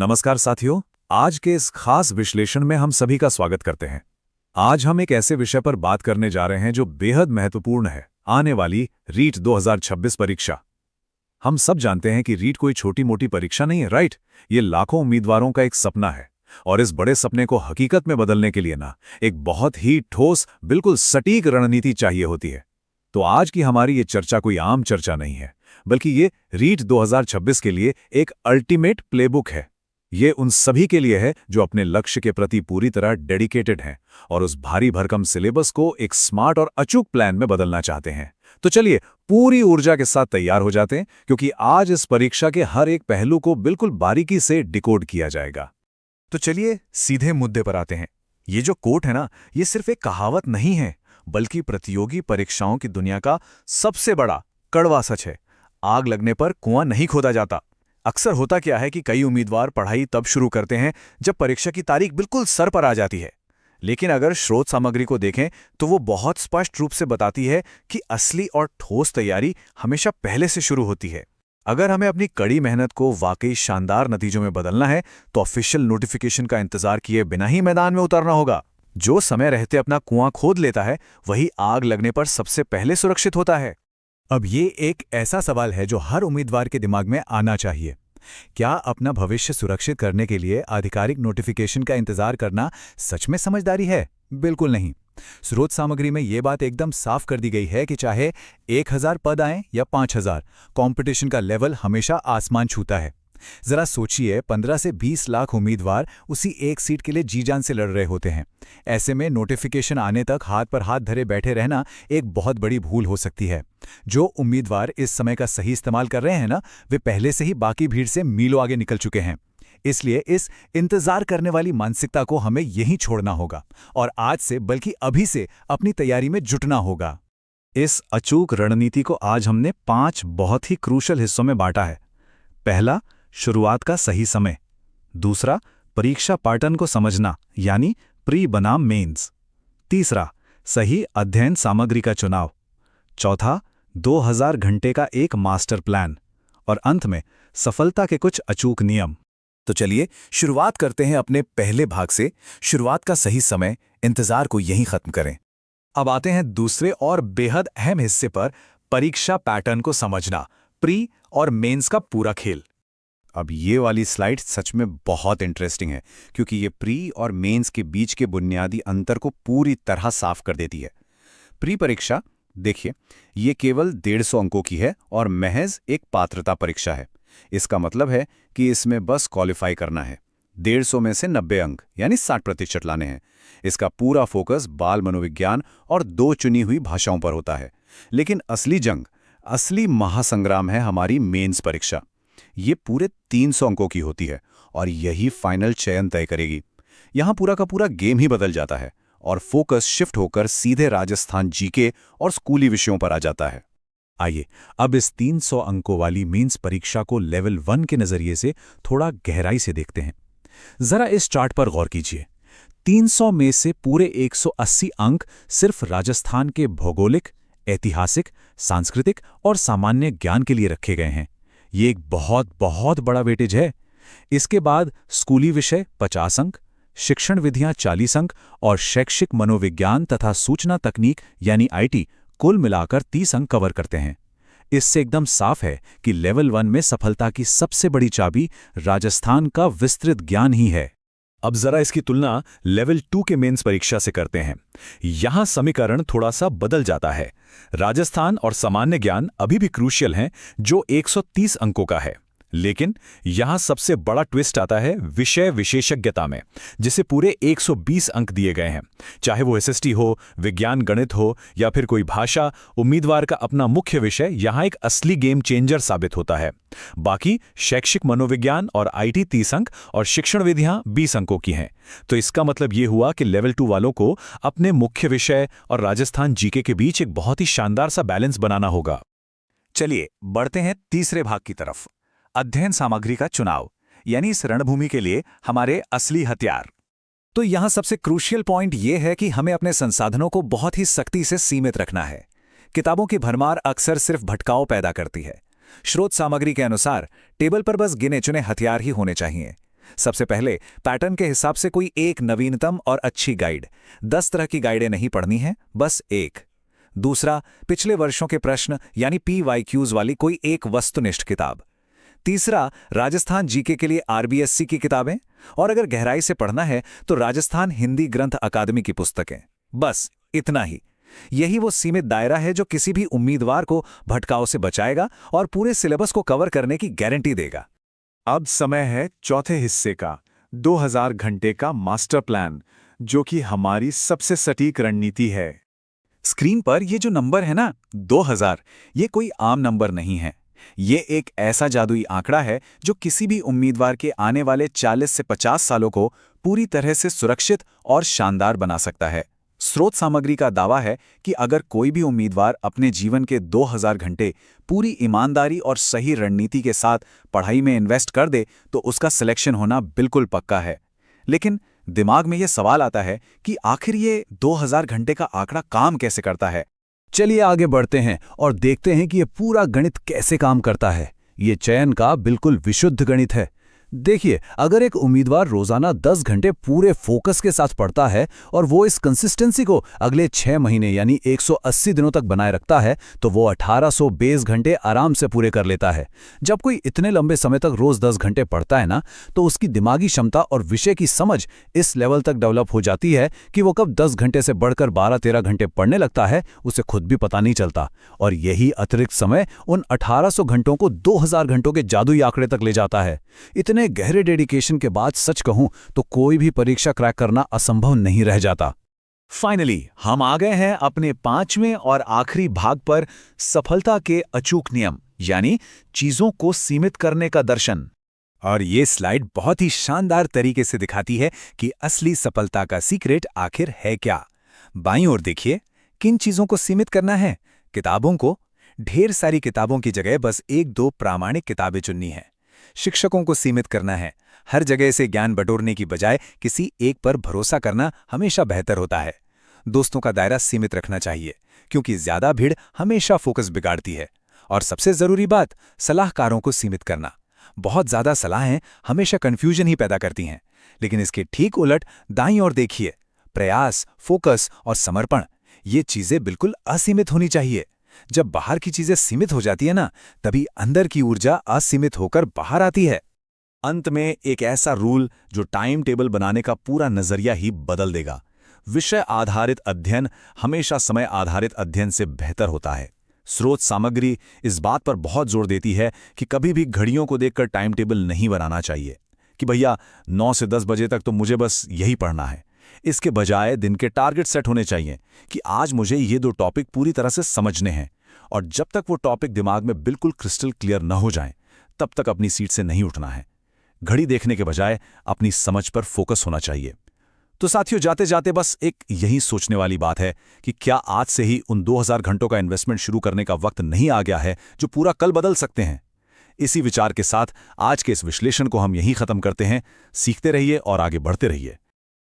नमस्कार साथियों, आज के इस खास विश्लेषण में हम सभी का स्वागत करते हैं। आज हम एक ऐसे विषय पर बात करने जा रहे हैं जो बेहद महत्वपूर्ण है, आने वाली रीट 2026 परीक्षा। हम सब जानते हैं कि रीट कोई छोटी मोटी परीक्षा नहीं है, राइट? ये लाखों उम्मीदवारों का एक सपना है और इस बड़े सपने को हकीकत में बदलने के लिए एक बहुत ही ठोस, बिल्कुल सटीक रणनीति चाहिए होती है। तो आज की हमारी ये चर्चा कोई आम चर्चा नहीं है, बल्कि ये रीट 2026 के लिए एक अल्टीमेट प्लेबुक है। ये उन सभी के लिए है जो अपने लक्ष्य के प्रति पूरी तरह डेडिकेटेड हैं और उस भारी भरकम सिलेबस को एक स्मार्ट और अचूक प्लान में बदलना चाहते हैं। तो चलिए पूरी ऊर्जा के साथ तैयार हो जाते हैं, क्योंकि आज इस परीक्षा के हर एक पहलू को बिल्कुल बारीकी से डिकोड किया जाएगा। तो चलिए सीधे मुद्दे पर आते हैं। ये जो कोट है ना, ये सिर्फ एक कहावत नहीं है, बल्कि प्रतियोगी परीक्षाओं की दुनिया का सबसे बड़ा कड़वा सच है। आग लगने पर कुआं नहीं खोदा जाता। अक्सर होता क्या है कि कई उम्मीदवार पढ़ाई तब शुरू करते हैं जब परीक्षा की तारीख बिल्कुल सर पर आ जाती है। लेकिन अगर स्रोत सामग्री को देखें तो वो बहुत स्पष्ट रूप से बताती है कि असली और ठोस तैयारी हमेशा पहले से शुरू होती है। अगर हमें अपनी कड़ी मेहनत को वाकई शानदार नतीजों में बदलना है तो ऑफिशियल नोटिफिकेशन का इंतजार किए बिना ही मैदान में उतरना होगा। जो समय रहते अपना कुआं खोद लेता है, वही आग लगने पर सबसे पहले सुरक्षित होता है। अब ये एक ऐसा सवाल है जो हर उम्मीदवार के दिमाग में आना चाहिए। क्या अपना भविष्य सुरक्षित करने के लिए आधिकारिक नोटिफिकेशन का इंतजार करना सच में समझदारी है? बिल्कुल नहीं। स्रोत सामग्री में ये बात एकदम साफ कर दी गई है कि चाहे 1000 पद आएं या 5000, कंपटीशन का लेवल हमेशा आसमान छूता है। जरा सोचिए, 15 से 20 लाख उम्मीदवार उसी एक सीट के लिए जी जान से लड़ रहे होते हैं। ऐसे में नोटिफिकेशन आने तक हाथ पर हाथ धरे बैठे रहना एक बहुत बड़ी भूल हो सकती है। जो उम्मीदवार इस समय का सही इस्तेमाल कर रहे हैं ना, वे पहले से ही बाकी भीड़ से मीलों आगे निकल चुके हैं। इसलिए इस इंतजार करने वाली मानसिकता को हमें यहीं छोड़ना होगा और आज से, बल्कि अभी से अपनी तैयारी में जुटना होगा। इस अचूक रणनीति को आज हमने 5 बहुत ही क्रूशल हिस्सों में बांटा है। पहला, शुरुआत का सही समय। दूसरा, परीक्षा पैटर्न को समझना, यानी प्री बनाम मेंस। तीसरा, सही अध्ययन सामग्री का चुनाव। चौथा, 2000 घंटे का एक मास्टर प्लान। और अंत में, सफलता के कुछ अचूक नियम। तो चलिए शुरुआत करते हैं अपने पहले भाग से। शुरुआत का सही समय, इंतजार को यहीं खत्म करें। अब आते हैं दूसरे और बेहद अहम हिस्से पर, परीक्षा पैटर्न को समझना, प्री और मेंस का पूरा खेल। अब ये वाली स्लाइड सच में बहुत इंटरेस्टिंग है, क्योंकि ये प्री और मेंस के बीच के बुनियादी अंतर को पूरी तरह साफ कर देती है। प्री परीक्षा देखिए, ये केवल 150 अंकों की है और महज एक पात्रता परीक्षा है। इसका मतलब है कि इसमें बस क्वालिफाई करना है। 150 में से 90 अंक यानी 60% लाने हैं। इसका पूरा फोकस बाल मनोविज्ञान और 2 चुनी हुई भाषाओं पर होता है। लेकिन असली जंग, असली महासंग्राम है हमारी मेंस परीक्षा। ये पूरे 300 अंकों की होती है और यही फाइनल चयन तय करेगी। यहां पूरा का पूरा गेम ही बदल जाता है और फोकस शिफ्ट होकर सीधे राजस्थान जीके और स्कूली विषयों पर आ जाता है। आइए अब इस 300 अंकों वाली मेंस परीक्षा को लेवल 1 के नजरिए से थोड़ा गहराई से देखते हैं। जरा इस चार्ट पर गौर कीजिए। 300 में से पूरे 180 अंक सिर्फ राजस्थान के भौगोलिक, ऐतिहासिक, सांस्कृतिक और सामान्य ज्ञान के लिए रखे गए हैं। ये एक बहुत बहुत बड़ा वेटेज है। इसके बाद स्कूली विषय 50 अंक, शिक्षण विधियां 40 अंक और शैक्षिक मनोविज्ञान तथा सूचना तकनीक यानी आईटी कुल मिलाकर 30 अंक कवर करते हैं। इससे एकदम साफ है कि लेवल 1 में सफलता की सबसे बड़ी चाबी राजस्थान का विस्तृत ज्ञान ही है। अब जरा इसकी तुलना लेवल 2 के मेंस परीक्षा से करते हैं। यहां समीकरण थोड़ा सा बदल जाता है। राजस्थान और सामान्य ज्ञान अभी भी क्रूशियल हैं, जो 130 अंकों का है। लेकिन यहां सबसे बड़ा ट्विस्ट आता है विषय विशेषज्ञता में, जिसे पूरे 120 अंक दिए गए हैं। चाहे वो एसएसटी हो, विज्ञान गणित हो या फिर कोई भाषा, उम्मीदवार का अपना मुख्य विषय यहां एक असली गेम चेंजर साबित होता है। बाकी शैक्षिक मनोविज्ञान और आईटी 30 अंक और शिक्षण विधियां 20 अंकों की हैं। तो इसका मतलब ये हुआ कि लेवल 2 वालों को अपने मुख्य विषय और राजस्थान जीके के बीच एक बहुत ही शानदार सा बैलेंस बनाना होगा। चलिए बढ़ते हैं तीसरे भाग की तरफ, अध्ययन सामग्री का चुनाव, यानी इस रणभूमि के लिए हमारे असली हथियार। तो यहां सबसे क्रूशियल पॉइंट यह है कि हमें अपने संसाधनों को बहुत ही सख्ती से सीमित रखना है। किताबों की भरमार अक्सर सिर्फ भटकाव पैदा करती है। स्रोत सामग्री के अनुसार टेबल पर बस गिने चुने हथियार ही होने चाहिए। सबसे पहले पैटर्न के हिसाब से कोई एक नवीनतम और अच्छी गाइड। 10 तरह की गाइडें नहीं पढ़नी है, बस एक। दूसरा, पिछले वर्षों के प्रश्न यानी PYQs वाली कोई एक वस्तुनिष्ठ किताब। तीसरा, राजस्थान जीके के लिए RBSC की किताबें, और अगर गहराई से पढ़ना है तो राजस्थान हिंदी ग्रंथ अकादमी की पुस्तकें। बस इतना ही। यही वो सीमित दायरा है जो किसी भी उम्मीदवार को भटकाव से बचाएगा और पूरे सिलेबस को कवर करने की गारंटी देगा। अब समय है चौथे हिस्से का, 2000 घंटे का मास्टर प्लान, जो कि हमारी सबसे सटीक रणनीति है। स्क्रीन पर ये जो नंबर है ना, 2000, ये कोई आम नंबर नहीं है। ये एक ऐसा जादुई आंकड़ा है जो किसी भी उम्मीदवार के आने वाले 40 से 50 सालों को पूरी तरह से सुरक्षित और शानदार बना सकता है। स्रोत सामग्री का दावा है कि अगर कोई भी उम्मीदवार अपने जीवन के 2000 घंटे पूरी ईमानदारी और सही रणनीति के साथ पढ़ाई में इन्वेस्ट कर दे तो उसका सिलेक्शन होना बिल्कुल पक्का है। लेकिन दिमाग में यह सवाल आता है कि आखिर ये 2000 घंटे का आंकड़ा काम कैसे करता है। चलिए आगे बढ़ते हैं और देखते हैं कि ये पूरा गणित कैसे काम करता है। ये चयन का बिल्कुल विशुद्ध गणित है। देखिए, अगर एक उम्मीदवार रोजाना 10 घंटे पूरे फोकस के साथ पढ़ता है और वो इस कंसिस्टेंसी को अगले 6 महीने यानी 180 दिनों तक बनाए रखता है तो वो 1800 बेस घंटे आराम से पूरे कर लेता है। जब कोई इतने लंबे समय तक रोज 10 घंटे पढ़ता है ना, तो उसकी दिमागी क्षमता और विषय की समझ इस लेवल तक डेवलप हो जाती है कि वो कब 10 घंटे से बढ़कर 12-13 घंटे पढ़ने लगता है उसे खुद भी पता नहीं चलता। और यही अतिरिक्त समय उन 1800 घंटों को 2000 घंटों के जादुई आंकड़े तक ले जाता है। इतने गहरे डेडिकेशन के बाद सच कहूं तो कोई भी परीक्षा क्रैक करना असंभव नहीं रह जाता। फाइनली हम आ गए हैं अपने 5वें और आखिरी भाग पर, सफलता के अचूक नियम यानी चीजों को सीमित करने का दर्शन। और ये स्लाइड बहुत ही शानदार तरीके से दिखाती है कि असली सफलता का सीक्रेट आखिर है क्या। बाईं ओर देखिए, किन चीजों को सीमित करना है। किताबों को। ढेर सारी किताबों की जगह बस 1-2 प्रामाणिक किताबें चुननी है। शिक्षकों को सीमित करना है। हर जगह से ज्ञान बटोरने की बजाय किसी एक पर भरोसा करना हमेशा बेहतर होता है। दोस्तों का दायरा सीमित रखना चाहिए, क्योंकि ज्यादा भीड़ हमेशा फोकस बिगाड़ती है। और सबसे जरूरी बात, सलाहकारों को सीमित करना। बहुत ज्यादा सलाहें हमेशा कंफ्यूजन ही पैदा करती हैं, लेकिन इसके ठीक उलट दाईं ओर देखिए, प्रयास, फोकस और समर्पण, ये चीजें बिल्कुल असीमित होनी चाहिए। जब बाहर की चीजें सीमित हो जाती है ना, तभी अंदर की ऊर्जा असीमित होकर बाहर आती है। अंत में एक ऐसा रूल जो टाइम टेबल बनाने का पूरा नजरिया ही बदल देगा। विषय आधारित अध्ययन हमेशा समय आधारित अध्ययन से बेहतर होता है। स्रोत सामग्री इस बात पर बहुत जोर देती है कि कभी भी घड़ियों को देखकर टाइम टेबल नहीं बनाना चाहिए कि भैया 9 से 10 बजे तक तो मुझे बस यही पढ़ना है। इसके बजाय दिन के टारगेट सेट होने चाहिए कि आज मुझे ये 2 टॉपिक पूरी तरह से समझने हैं, और जब तक वो टॉपिक दिमाग में बिल्कुल क्रिस्टल क्लियर न हो जाएं, तब तक अपनी सीट से नहीं उठना है। घड़ी देखने के बजाय अपनी समझ पर फोकस होना चाहिए। तो साथियों, जाते जाते बस एक यही सोचने वाली बात है कि क्या आज से ही उन 2000 घंटों का इन्वेस्टमेंट शुरू करने का वक्त नहीं आ गया है जो पूरा कल बदल सकते हैं। इसी विचार के साथ आज के इस विश्लेषण को हम यहीं खत्म करते हैं। सीखते रहिए और आगे बढ़ते रहिए।